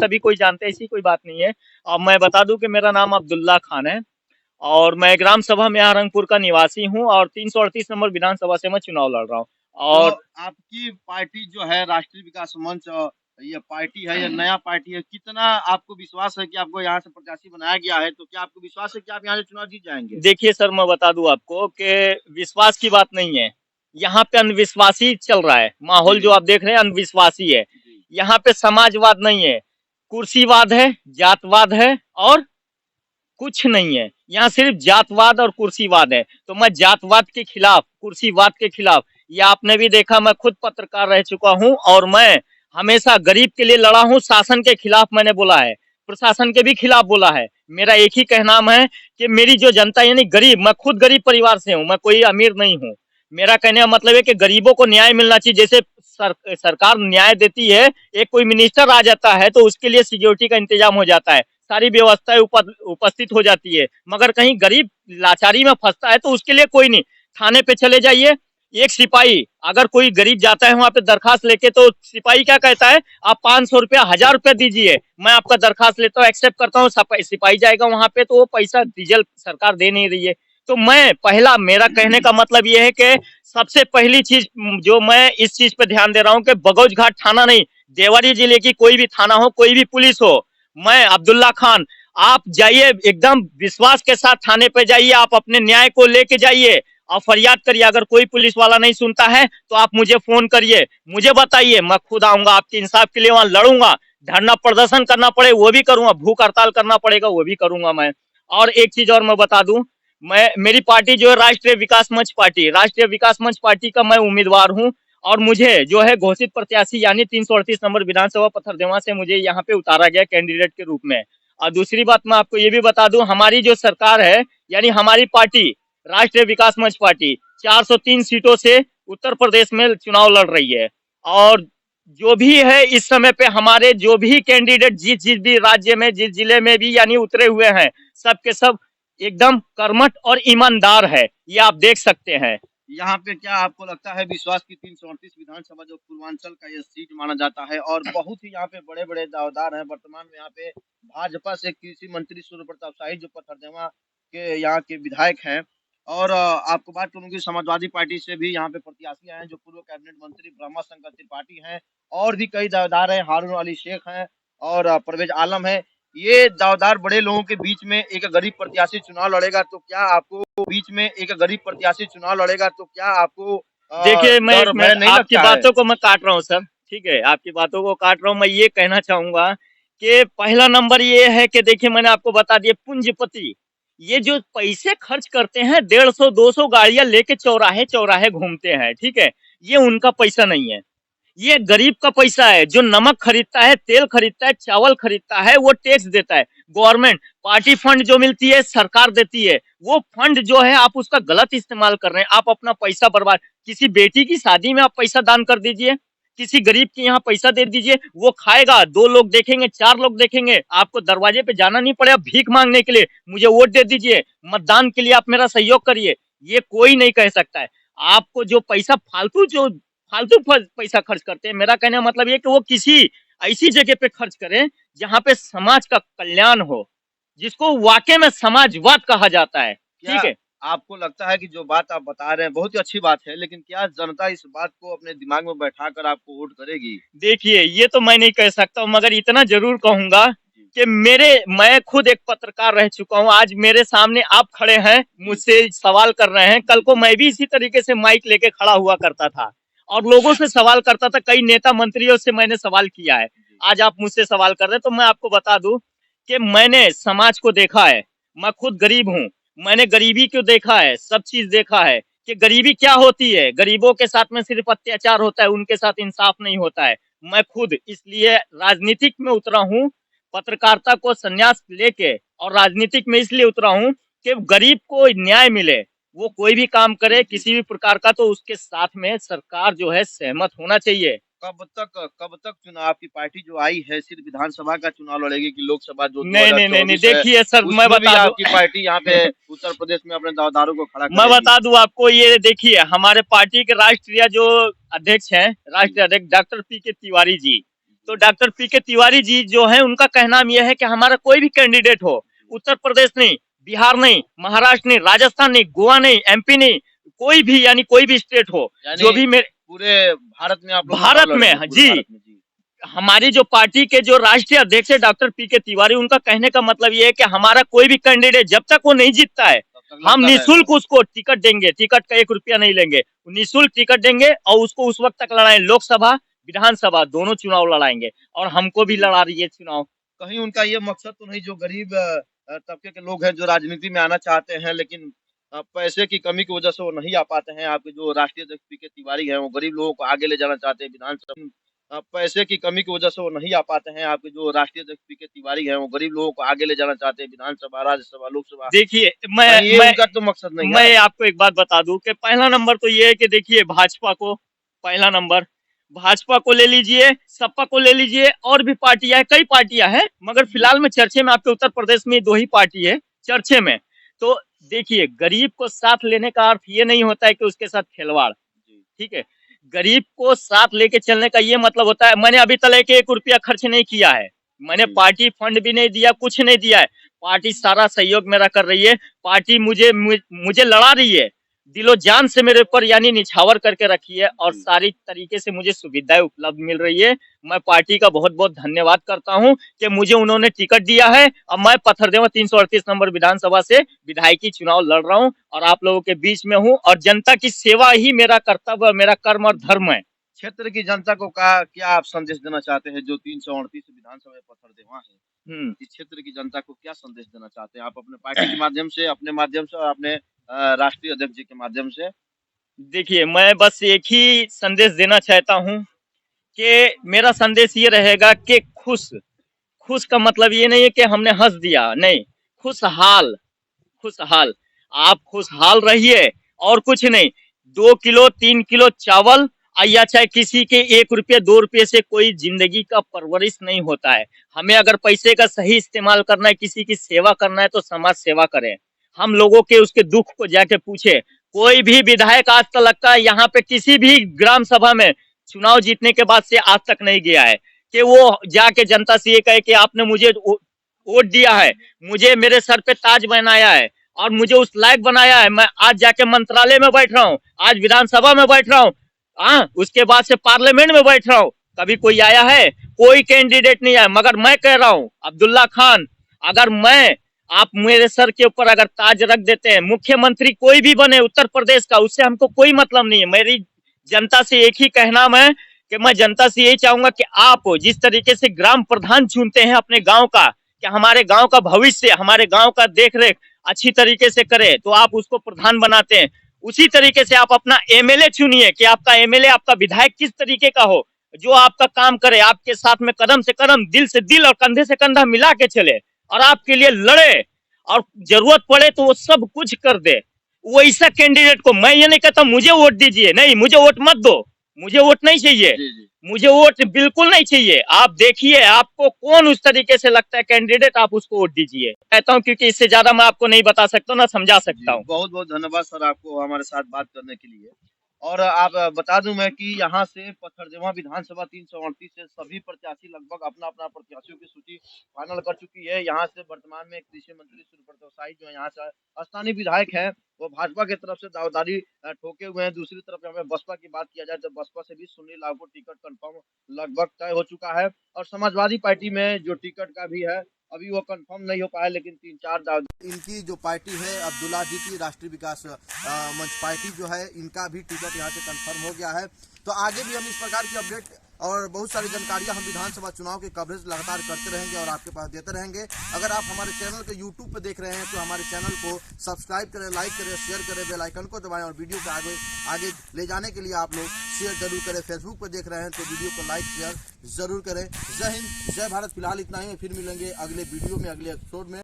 सभी कोई जानते हैं, ऐसी कोई बात नहीं है। अब मैं बता दूं कि मेरा नाम अब्दुल्ला खान है और मैं ग्राम सभा में रंगपुर का निवासी हूँ और 338 नंबर विधानसभा से मैं चुनाव लड़ रहा हूँ। तो और आपकी पार्टी जो है राष्ट्रीय विकास मंच, ये पार्टी है या नया पार्टी है, कितना आपको विश्वास है कि आपको यहाँ से प्रत्याशी बनाया गया है, तो क्या आपको विश्वास है कि आप यहाँ से चुनाव जीत जाएंगे? देखिए सर, मैं बता दूं आपको कि विश्वास की बात नहीं है, यहाँ पे अंधविश्वासी चल रहा है। माहौल जी जो आप देख रहे हैं अंधविश्वासी है। जी। यहाँ पे समाजवाद नहीं है, कुर्सीवाद है, जातवाद है और कुछ नहीं है। यहाँ सिर्फ जातवाद और कुर्सीवाद है। तो मैं जातवाद के खिलाफ, कुर्सीवाद के खिलाफ, ये आपने भी देखा, मैं खुद पत्रकार रह चुका हूँ और मैं हमेशा गरीब के लिए लड़ा हूँ। शासन के खिलाफ मैंने बोला है, प्रशासन के भी खिलाफ बोला है। मेरा एक ही कहनाम है कि मेरी जो जनता यानी गरीब, मैं खुद गरीब परिवार से हूँ, मैं कोई अमीर नहीं हूँ। मेरा कहने का मतलब है कि गरीबों को न्याय मिलना चाहिए। जैसे सरकार न्याय देती है, एक कोई मिनिस्टर आ जाता है तो उसके लिए सिक्योरिटी का इंतजाम हो जाता है, सारी व्यवस्थाएं उपस्थित हो जाती है। मगर कहीं गरीब लाचारी में फंसता है तो उसके लिए कोई नहीं। थाने पे चले जाइए, एक सिपाही अगर कोई गरीब जाता है वहां पे दरखास्त लेके, तो सिपाही क्या कहता है, आप 500 रुपया 1000 रुपया दीजिए, मैं आपका दरखास्त लेता हूँ, एक्सेप्ट करता हूँ। सिपाही जाएगा वहां पे तो वो पैसा डीजल सरकार दे नहीं रही है। तो मैं पहला, मेरा कहने का मतलब ये है कि सबसे पहली चीज जो मैं इस चीज पे ध्यान दे रहा हूँ कि बगौज घाट थाना नहीं, देवरी जिले की कोई भी थाना हो, कोई भी पुलिस हो, मैं अब्दुल्ला खान, आप जाइए एकदम विश्वास के साथ थाने पे जाइए, आप अपने न्याय को लेके जाइए और फरियाद करिए। अगर कोई पुलिस वाला नहीं सुनता है तो आप मुझे फोन करिए, मुझे बताइए, मैं खुद आऊंगा आपके इंसाफ के लिए, वहां लड़ूंगा। धरना प्रदर्शन करना पड़े वो भी करूंगा, भूख हड़ताल करना पड़ेगा वो भी करूंगा मैं। और एक चीज और मैं बता दूं, मैं, मेरी पार्टी जो है राष्ट्रीय विकास मंच पार्टी, राष्ट्रीय विकास मंच पार्टी का मैं उम्मीदवार हूँ और मुझे जो है घोषित प्रत्याशी यानी 338 नंबर विधानसभा पथरदेवा से मुझे यहाँ पे उतारा गया कैंडिडेट के रूप में। और दूसरी बात मैं आपको ये भी बता दूं, हमारी जो सरकार है यानी हमारी पार्टी राष्ट्रीय विकास मंच पार्टी 403 सीटों से उत्तर प्रदेश में चुनाव लड़ रही है। और जो भी है इस समय पे हमारे जो भी कैंडिडेट जिस जिस भी राज्य में, जिस जिले में भी यानी उतरे हुए हैं, सब के सब एकदम कर्मठ और ईमानदार है, ये आप देख सकते हैं। यहाँ पे क्या आपको लगता है विश्वास की 338 विधानसभा जो पूर्वांचल का ये सीट माना जाता है और बहुत ही यहाँ पे बड़े बड़े दावेदार हैं वर्तमान में, यहाँ पे भाजपा से कृषि मंत्री सूर्य प्रताप शाही जो पथरदेवा के यहाँ के विधायक हैं, और आपको बात करूँ कि समाजवादी पार्टी से भी यहाँ पे प्रत्याशी आए हैं जो पूर्व कैबिनेट मंत्री ब्रह्मा शंकर त्रिपाठी हैं, और भी कई दावेदार हैं, हारून अली शेख हैं और परवेज आलम है। ये दावेदार बड़े लोगों के बीच में एक गरीब प्रत्याशी चुनाव लड़ेगा तो क्या आपको, देखिए, मैं डर एक भय मिनट, नहीं आपकी लगता है? बातों को मैं काट रहा हूँ सर, ठीक है, आपकी बातों को काट रहा हूँ। मैं ये कहना चाहूंगा कि पहला नंबर ये है कि देखिए, मैंने आपको बता दिया, पूंजीपति ये जो पैसे खर्च करते हैं, 150-200 गाड़ियां लेके चौराहे चौराहे घूमते हैं, ठीक है, ये उनका पैसा नहीं है, ये गरीब का पैसा है। जो नमक खरीदता है, तेल खरीदता है, चावल खरीदता है, वो टैक्स देता है गवर्नमेंट। पार्टी फंड जो मिलती है सरकार देती है, वो फंड जो है आप उसका गलत इस्तेमाल कर रहे हैं, आप अपना पैसा बर्बाद। किसी बेटी की शादी में आप पैसा दान कर दीजिए, किसी गरीब के यहाँ पैसा दे दीजिए, वो खाएगा, 2 लोग देखेंगे, 4 लोग देखेंगे, आपको दरवाजे पे जाना नहीं पड़ेगा भीख मांगने के लिए, मुझे वोट दे दीजिए, मतदान के लिए आप मेरा सहयोग करिए, ये कोई नहीं कह सकता है। आपको जो पैसा फालतू पैसा खर्च करते हैं, मेरा कहने का मतलब ये कि वो किसी ऐसी जगह पे खर्च करें जहां पे समाज का कल्याण हो, जिसको वाकई में समाजवाद कहा जाता है, क्या ठीक है। आपको लगता है कि जो बात आप बता रहे हैं बहुत ही अच्छी बात है, लेकिन क्या जनता इस बात को अपने दिमाग में बैठाकर आपको वोट करेगी? देखिए, ये तो मैं नहीं कह सकता हूँ, मगर इतना जरूर कहूंगा जी कि मैं खुद एक पत्रकार रह चुका हूँ। आज मेरे सामने आप खड़े हैं, जी मुझसे सवाल कर रहे हैं, कल जी को मैं भी इसी तरीके से माइक लेके खड़ा हुआ करता था और लोगों से सवाल करता था, कई नेता मंत्रियों से मैंने सवाल किया है। जी। आज आप मुझसे सवाल कर रहे हैं तो मैं आपको बता दूं कि मैंने समाज को देखा है, मैं खुद गरीब हूँ, मैंने गरीबी को देखा है, सब चीज देखा है कि गरीबी क्या होती है। गरीबों के साथ में सिर्फ अत्याचार होता है, उनके साथ इंसाफ नहीं होता है। मैं खुद इसलिए राजनीतिक में उतरा हूँ, पत्रकारिता को संन्यास लेके, और राजनीतिक में इसलिए उतरा हूँ कि गरीब को न्याय मिले, वो कोई भी काम करे किसी भी प्रकार का, तो उसके साथ में सरकार जो है सहमत होना चाहिए। कब तक चुनाव आपकी पार्टी जो आई है सिर्फ विधानसभा का चुनाव लड़ेगी कि लोकसभा जो नहीं नहीं नहीं नहीं, 2024 है देखिए सर, मैं उसमें भी बता दूं आपकी पार्टी यहाँ पे उत्तर प्रदेश में अपने दावेदारों को खड़ा मैं करेगी? बता दूं आपको, ये देखिए, हमारे पार्टी के राष्ट्रीय जो अध्यक्ष हैं, जी राष्ट्रीय अध्यक्ष डॉक्टर पी के तिवारी जी, तो डॉक्टर पीके तिवारी जी जो है उनका कहना यह है कि हमारा कोई भी कैंडिडेट हो, उत्तर प्रदेश नहीं, बिहार नहीं, महाराष्ट्र नहीं, राजस्थान नहीं, गोवा नहीं, एमपी नहीं, कोई भी यानी कोई भी स्टेट हो, जो भी मेरे पूरे भारत में आप लोग भारत चुनाव में लड़ेंगे, पूरे जी भारत में, जी। हमारी जो पार्टी के जो राष्ट्रीय अध्यक्ष है डॉक्टर पीके तिवारी, उनका कहने का मतलब ये है कि हमारा कोई भी कैंडिडेट जब तक वो नहीं जीतता है, हम निःशुल्क उसको टिकट देंगे, टिकट का 1 रुपया नहीं लेंगे, निःशुल्क टिकट देंगे और उसको उस वक्त तक लड़ाएंगे, लोकसभा विधानसभा दोनों चुनाव लड़ाएंगे और हमको भी लड़ा रही है चुनाव। कहीं उनका ये मकसद तो नहीं, जो गरीब तबके के लोग हैं जो राजनीति में आना चाहते हैं लेकिन पैसे की कमी की वजह से वो नहीं आ पाते हैं, आपके जो राष्ट्रीय अध्यक्ष पीके तिवारी हैं वो गरीब लोगों को आगे ले जाना चाहते हैं विधानसभा, पैसे की कमी की वजह से वो नहीं आ पाते हैं, आपके जो राष्ट्रीय अध्यक्ष पीके तिवारी हैं वो गरीब लोगों को आगे ले जाना चाहते हैं विधानसभा, राज्यसभा, लोकसभा। देखिए ये उनका तो मकसद नहीं है। मैं आपको एक बात बता दूं कि पहला नंबर तो ये है कि देखिए भाजपा को, पहला नंबर भाजपा को ले लीजिए, सपा को ले लीजिए, और भी पार्टियां हैं, कई पार्टियां हैं, मगर फिलहाल में चर्चे में आपके उत्तर प्रदेश में 2 ही पार्टी है चर्चे में। तो देखिए गरीब को साथ लेने का अर्थ ये नहीं होता है कि उसके साथ खिलवाड़, ठीक है, गरीब को साथ लेके चलने का ये मतलब होता है, मैंने अभी तक 1 रुपया खर्च नहीं किया है, मैंने पार्टी फंड भी नहीं दिया, कुछ नहीं दिया है, पार्टी सारा सहयोग मेरा कर रही है, पार्टी मुझे लड़ा रही है, दिलो जान से मेरे ऊपर यानी निछावर करके रखी है और सारी तरीके से मुझे सुविधाएं उपलब्ध मिल रही है। मैं पार्टी का बहुत बहुत धन्यवाद करता हूं कि मुझे उन्होंने टिकट दिया है और मैं पत्थरदेवा 338 नंबर विधानसभा से विधायकी चुनाव लड़ रहा हूं और आप लोगों के बीच में हूं और जनता की सेवा ही मेरा कर्तव्य, मेरा कर्म और धर्म है। क्षेत्र की जनता को क्या आप संदेश देना चाहते हैं, जो 338 विधानसभा पत्थरदेवा है, इस क्षेत्र की जनता को क्या संदेश देना चाहते हैं आप अपने पार्टी के माध्यम से, अपने माध्यम से और अपने राष्ट्रीय अध्यक्ष जी के माध्यम से? देखिए मैं बस एक ही संदेश देना चाहता हूं कि मेरा संदेश ये रहेगा कि खुश का मतलब ये नहीं है कि हमने हंस दिया, नहीं, खुशहाल, खुशहाल, आप खुशहाल रहिए और कुछ नहीं। 2 किलो 3 किलो चावल या चाहे किसी के 1 रुपये 2 रुपये से कोई जिंदगी का परवरिश नहीं होता है। हमें अगर पैसे का सही इस्तेमाल करना है, किसी की सेवा करना है तो समाज सेवा करें, हम लोगों के उसके दुख को जाके पूछे। कोई भी विधायक आज तक लगता है यहाँ पे किसी भी ग्राम सभा में चुनाव जीतने के बाद से आज तक नहीं गया है कि वो जाके जनता से ये कहे कि आपने मुझे वोट दिया है, मुझे मेरे सर पे ताज बनाया है और मुझे उस लायक बनाया है, मैं आज जाके मंत्रालय में बैठ रहा हूँ, आज विधानसभा में बैठ रहा हूँ, उसके बाद से पार्लियामेंट में बैठ रहा हूँ। कभी कोई आया है? कोई कैंडिडेट नहीं आया। मगर मैं कह रहा हूँ अब्दुल्ला खान, अगर आप मेरे सर के ऊपर अगर ताज रख देते हैं, मुख्यमंत्री कोई भी बने उत्तर प्रदेश का, उससे हमको कोई मतलब नहीं है। मेरी जनता से एक ही कहना है कि मैं जनता से यही चाहूंगा कि आप जिस तरीके से ग्राम प्रधान चुनते हैं अपने गांव का, कि हमारे गांव का भविष्य, हमारे गांव का देखरेख अच्छी तरीके से करे, तो आप उसको प्रधान बनाते हैं, उसी तरीके से आप अपना एमएलए चुनिए कि आपका एमएलए, आपका विधायक किस तरीके का हो, जो आपका काम करे, आपके साथ में कदम से कदम, दिल से दिल और कंधे से कंधा मिला के चले और आपके लिए लड़े और जरूरत पड़े तो वो सब कुछ कर दे। वैसा कैंडिडेट को मैं ये नहीं कहता मुझे वोट दीजिए, नहीं, मुझे वोट मत दो, मुझे वोट नहीं चाहिए, मुझे वोट बिल्कुल नहीं चाहिए। आप देखिए आपको कौन उस तरीके से लगता है कैंडिडेट, आप उसको वोट दीजिए। कहता हूँ क्योंकि इससे ज्यादा मैं आपको नहीं बता सकता, ना समझा सकता हूँ। बहुत बहुत धन्यवाद सर आपको हमारे साथ बात करने के लिए। और आप बता दूं मैं कि यहाँ से पत्थरदेवा विधानसभा 338 से सभी प्रत्याशी लगभग अपना अपना प्रत्याशियों की सूची फाइनल कर चुकी है। यहाँ से वर्तमान में कृषि मंत्री सुब्रत साहू जो यहाँ से स्थानीय विधायक है, वो भाजपा की तरफ से दावेदारी ठोके हुए हैं। दूसरी तरफ हमें बसपा की बात किया जाए तो बसपा से भी सुनील लाल को टिकट कंफर्म लगभग तय हो चुका है और समाजवादी पार्टी में जो टिकट का भी है अभी वो कंफर्म नहीं हो पाया, लेकिन 3-4 इनकी जो पार्टी है अब्दुल्ला जी की राष्ट्रीय विकास मंच पार्टी जो है, इनका भी टिकट यहाँ से कंफर्म हो गया है। तो आगे भी हम इस प्रकार की अपडेट और बहुत सारी जानकारियां हम विधानसभा चुनाव के कवरेज लगातार करते रहेंगे और आपके पास देते रहेंगे। अगर आप हमारे चैनल को यूट्यूब पे देख रहे हैं तो हमारे चैनल को सब्सक्राइब करें, लाइक करें, शेयर करें, बेल आइकन को दबाएं और वीडियो को आगे ले जाने के लिए आप लोग शेयर जरूर करें। फेसबुक पर देख रहे हैं तो वीडियो को लाइक शेयर जरूर करें। जय हिंद, जय भारत। फिलहाल इतना ही, फिर मिलेंगे अगले वीडियो में, अगले एपिसोड में।